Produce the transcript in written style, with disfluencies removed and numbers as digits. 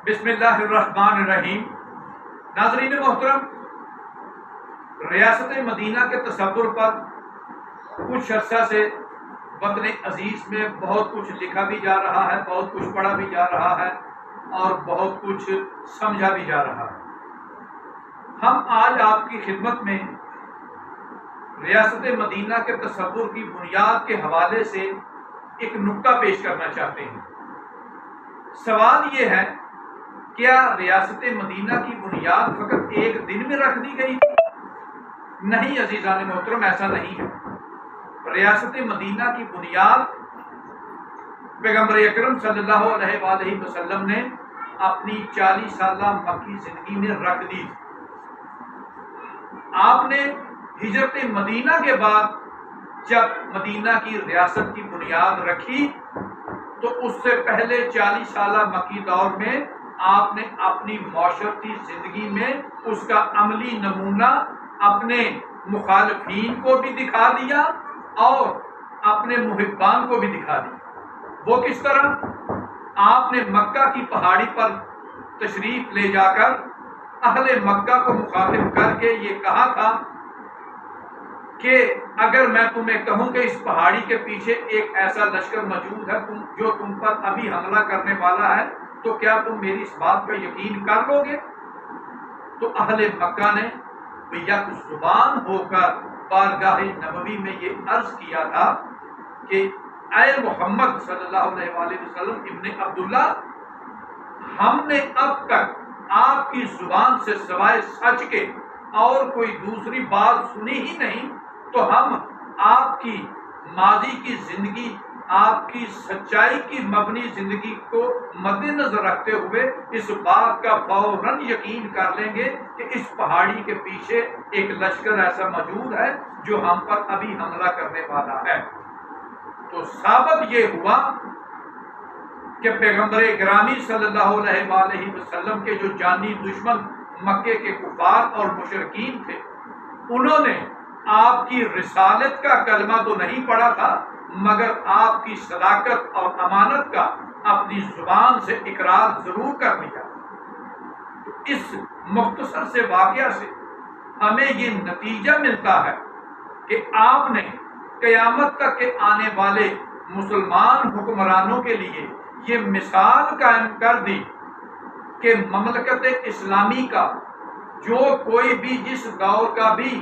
بسم اللہ الرحمن الرحیم۔ ناظرین محترم، ریاست مدینہ کے تصور پر کچھ عرصہ سے وطن عزیز میں بہت کچھ لکھا بھی جا رہا ہے، بہت کچھ پڑھا بھی جا رہا ہے اور بہت کچھ سمجھا بھی جا رہا ہے۔ ہم آج آپ کی خدمت میں ریاست مدینہ کے تصور کی بنیاد کے حوالے سے ایک نکتہ پیش کرنا چاہتے ہیں۔ سوال یہ ہے، کیا ریاست مدینہ کی بنیاد فقط ایک دن میں رکھ دی گئی؟ نہیں عزیزان محترم، ایسا نہیں ہے۔ ریاست مدینہ کی بنیاد پیغمبر اکرم صلی اللہ علیہ وآلہ وسلم نے اپنی 40 سالہ مکی زندگی میں رکھ دی۔ آپ نے ہجرت مدینہ کے بعد جب مدینہ کی ریاست کی بنیاد رکھی تو اس سے پہلے 40 سالہ مکی دور میں آپ نے اپنی معاشرتی زندگی میں اس کا عملی نمونہ اپنے مخالفین کو بھی دکھا دیا اور اپنے محبان کو بھی دکھا دیا۔ وہ کس طرح؟ آپ نے مکہ کی پہاڑی پر تشریف لے جا کر اہل مکہ کو مخاطب کر کے یہ کہا تھا کہ اگر میں تمہیں کہوں کہ اس پہاڑی کے پیچھے ایک ایسا لشکر موجود ہے جو تم پر ابھی حملہ کرنے والا ہے، تو کیا تم میری اس بات پر یقین کر لو گے؟ تو اہل مکہ نے یک زبان ہو کر بارگاہ نبوی میں یہ عرض کیا تھا کہ اے محمد صلی اللہ علیہ وآلہ وسلم ابن عبداللہ، ہم نے اب تک آپ کی زبان سے سوائے سچ کے اور کوئی دوسری بات سنی ہی نہیں، تو ہم آپ کی ماضی کی زندگی، آپ کی سچائی کی مبنی زندگی کو مد نظر رکھتے ہوئے اس بات کا فوراً یقین کر لیں گے کہ اس پہاڑی کے پیچھے ایک لشکر ایسا موجود ہے جو ہم پر ابھی حملہ کرنے والا ہے۔ تو ثابت یہ ہوا کہ پیغمبر گرامی صلی اللہ علیہ وآلہ وسلم کے جو جانی دشمن مکے کے کفار اور مشرکین تھے، انہوں نے آپ کی رسالت کا کلمہ تو نہیں پڑھا تھا، مگر آپ کی صداقت اور امانت کا اپنی زبان سے اقرار ضرور کر لیا۔ اس مختصر سے واقعہ سے ہمیں یہ نتیجہ ملتا ہے کہ آپ نے قیامت تک کے آنے والے مسلمان حکمرانوں کے لیے یہ مثال قائم کر دی کہ مملکت اسلامی کا جو کوئی بھی جس دور کا بھی